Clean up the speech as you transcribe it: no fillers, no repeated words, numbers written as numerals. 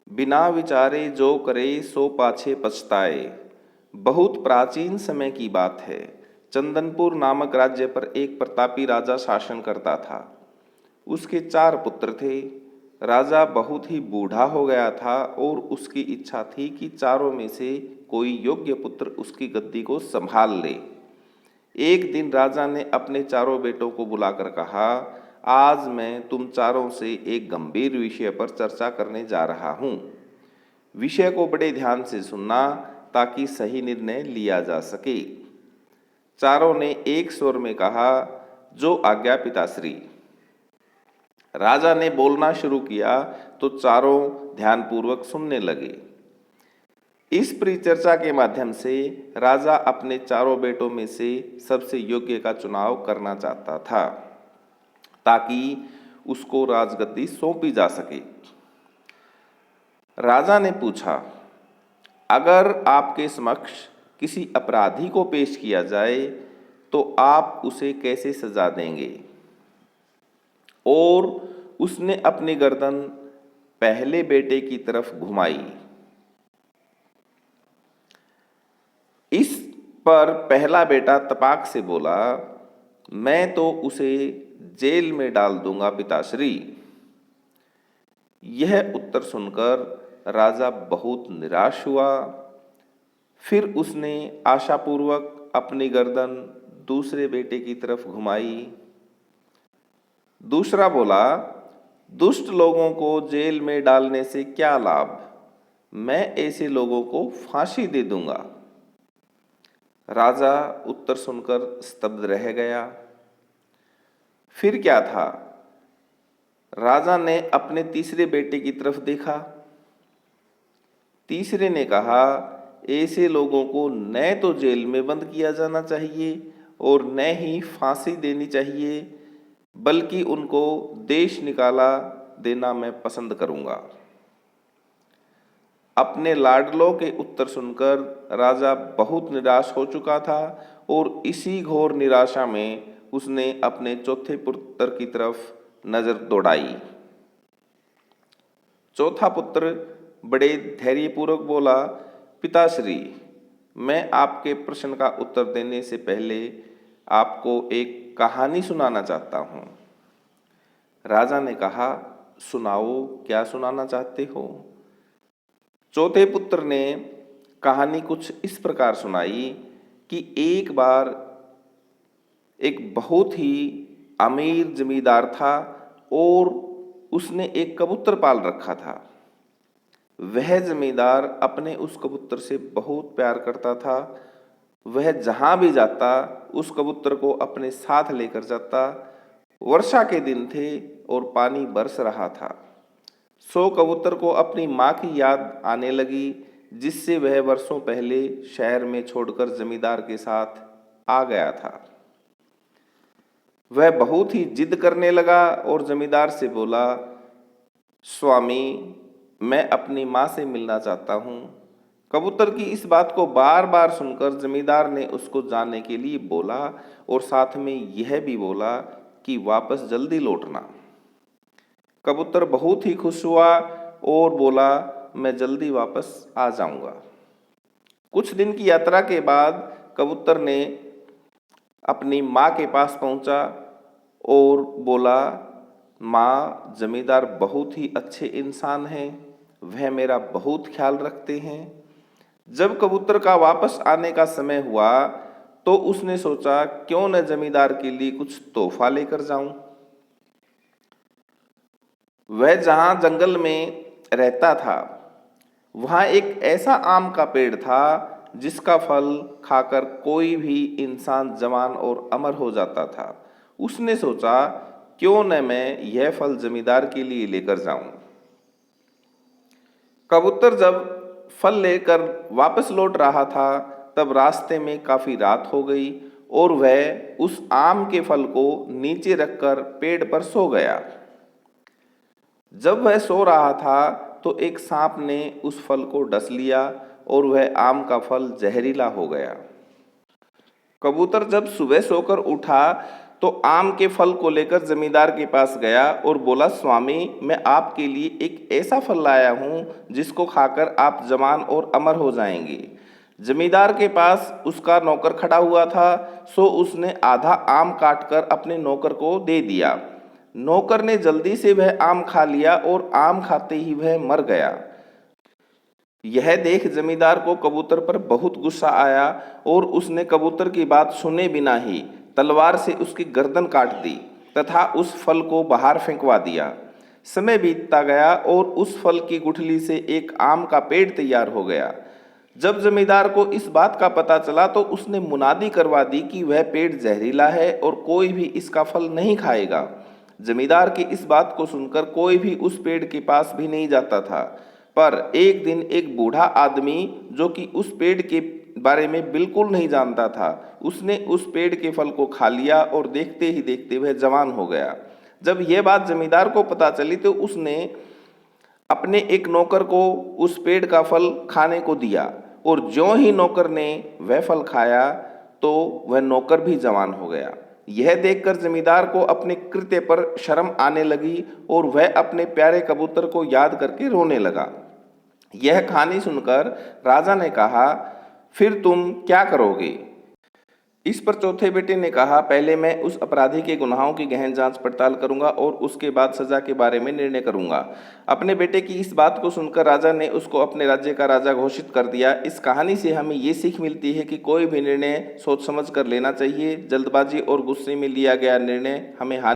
बिना विचारे जो करे सो पाछे पछताए। बहुत प्राचीन समय की बात है। चंदनपुर नामक राज्य पर एक प्रतापी राजा शासन करता था। उसके 4 पुत्र थे। राजा बहुत ही बूढ़ा हो गया था और उसकी इच्छा थी कि चारों में से कोई योग्य पुत्र उसकी गद्दी को संभाल ले। एक दिन राजा ने अपने चारों बेटों को बुलाकर कहा, आज मैं तुम चारों से एक गंभीर विषय पर चर्चा करने जा रहा हूँ। विषय को बड़े ध्यान से सुनना ताकि सही निर्णय लिया जा सके। चारों ने एक स्वर में कहा, जो आज्ञा पिताश्री। राजा ने बोलना शुरू किया तो चारों ध्यानपूर्वक सुनने लगे। इस परिचर्चा के माध्यम से राजा अपने चारों बेटों में से सबसे योग्य का चुनाव करना चाहता था ताकि उसको राजगद्दी सौंपी जा सके। राजा ने पूछा, अगर आपके समक्ष किसी अपराधी को पेश किया जाए तो आप उसे कैसे सजा देंगे? और उसने अपनी गर्दन पहले बेटे की तरफ घुमाई। इस पर पहला बेटा तपाक से बोला, मैं तो उसे जेल में डाल दूंगा पिताश्री। यह उत्तर सुनकर राजा बहुत निराश हुआ। फिर उसने आशापूर्वक अपनी गर्दन दूसरे बेटे की तरफ घुमाई। दूसरा बोला, दुष्ट लोगों को जेल में डालने से क्या लाभ? मैं ऐसे लोगों को फांसी दे दूंगा। राजा उत्तर सुनकर स्तब्ध रह गया। फिर क्या था? राजा ने अपने तीसरे बेटे की तरफ देखा। तीसरे ने कहा, ऐसे लोगों को न तो जेल में बंद किया जाना चाहिए और न ही फांसी देनी चाहिए, बल्कि उनको देश निकाला देना मैं पसंद करूंगा। अपने लाडलों के उत्तर सुनकर राजा बहुत निराश हो चुका था और इसी घोर निराशा में उसने अपने चौथे पुत्र की तरफ नजर दौड़ाई। चौथा पुत्र बड़े धैर्यपूर्वक बोला, पिताश्री, मैं आपके प्रश्न का उत्तर देने से पहले आपको एक कहानी सुनाना चाहता हूँ। राजा ने कहा, सुनाओ, क्या सुनाना चाहते हो? चौथे पुत्र ने कहानी कुछ इस प्रकार सुनाई कि एक बार एक बहुत ही अमीर जमींदार था और उसने एक कबूतर पाल रखा था। वह जमींदार अपने उस कबूतर से बहुत प्यार करता था। वह जहां भी जाता उस कबूतर को अपने साथ लेकर जाता। वर्षा के दिन थे और पानी बरस रहा था। सो कबूतर को अपनी माँ की याद आने लगी, जिससे वह वर्षों पहले शहर में छोड़कर जमींदार के साथ आ गया था। वह बहुत ही जिद करने लगा और जमींदार से बोला, स्वामी, मैं अपनी माँ से मिलना चाहता हूँ। कबूतर की इस बात को बार बार सुनकर जमींदार ने उसको जाने के लिए बोला और साथ में यह भी बोला कि वापस जल्दी लौटना। कबूतर बहुत ही खुश हुआ और बोला, मैं जल्दी वापस आ जाऊंगा। कुछ दिन की यात्रा के बाद कबूतर ने अपनी माँ के पास पहुंचा और बोला, माँ, जमींदार बहुत ही अच्छे इंसान हैं, वह मेरा बहुत ख्याल रखते हैं। जब कबूतर का वापस आने का समय हुआ तो उसने सोचा, क्यों न जमींदार के लिए कुछ तोहफा लेकर जाऊं। वह जहां जंगल में रहता था वहां एक ऐसा आम का पेड़ था जिसका फल खाकर कोई भी इंसान जवान और अमर हो जाता था। उसने सोचा, क्यों न मैं यह फल जमींदार के लिए लेकर जाऊं। कबूतर जब फल लेकर वापस लौट रहा था तब रास्ते में काफी रात हो गई और वह उस आम के फल को नीचे रखकर पेड़ पर सो गया। जब वह सो रहा था तो एक सांप ने उस फल को डस लिया और वह आम का फल जहरीला हो गया। कबूतर जब सुबह सोकर उठा तो आम के फल को लेकर जमींदार के पास गया और बोला, स्वामी, मैं आपके लिए एक ऐसा फल लाया हूँ जिसको खाकर आप जवान और अमर हो जाएंगे। जमींदार के पास उसका नौकर खड़ा हुआ था, सो उसने आधा आम काटकर अपने नौकर को दे दिया। नौकर ने जल्दी से वह आम खा लिया और आम खाते ही वह मर गया। यह देख जमींदार को कबूतर पर बहुत गुस्सा आया और उसने कबूतर की बात सुने बिना ही तलवार से उसकी गर्दन काट दी तथा उस फल को बाहर फेंकवा दिया। समय बीतता गया और उस फल की गुठली से एक आम का पेड़ तैयार हो गया। जब जमींदार को इस बात का पता चला तो उसने मुनादी करवा दी कि वह पेड़ जहरीला है और कोई भी इसका फल नहीं खाएगा। जमींदार की इस बात को सुनकर कोई भी उस पेड़ के पास भी नहीं जाता था। पर एक दिन एक बूढ़ा आदमी जो कि उस पेड़ के बारे में बिल्कुल नहीं जानता था, उसने उस पेड़ के फल को खा लिया और देखते ही देखते वह जवान हो गया। जब यह बात जमींदार को पता चली तो उसने अपने एक नौकर को उस पेड़ का फल खाने को दिया और ज्यों ही नौकर ने वह फल खाया तो वह नौकर भी जवान हो गया। यह देखकर जमींदार को अपने कृत्य पर शर्म आने लगी और वह अपने प्यारे कबूतर को याद करके रोने लगा। यह कहानी सुनकर राजा ने कहा, फिर तुम क्या करोगे? इस पर चौथे बेटे ने कहा, पहले मैं उस अपराधी के गुनाहों की गहन जांच पड़ताल करूंगा और उसके बाद सजा के बारे में निर्णय करूंगा। अपने बेटे की इस बात को सुनकर राजा ने उसको अपने राज्य का राजा घोषित कर दिया। इस कहानी से हमें ये सीख मिलती है कि कोई भी निर्णय सोच समझ कर लेना चाहिए। जल्दबाजी और गुस्से में लिया गया निर्णय हमें हानि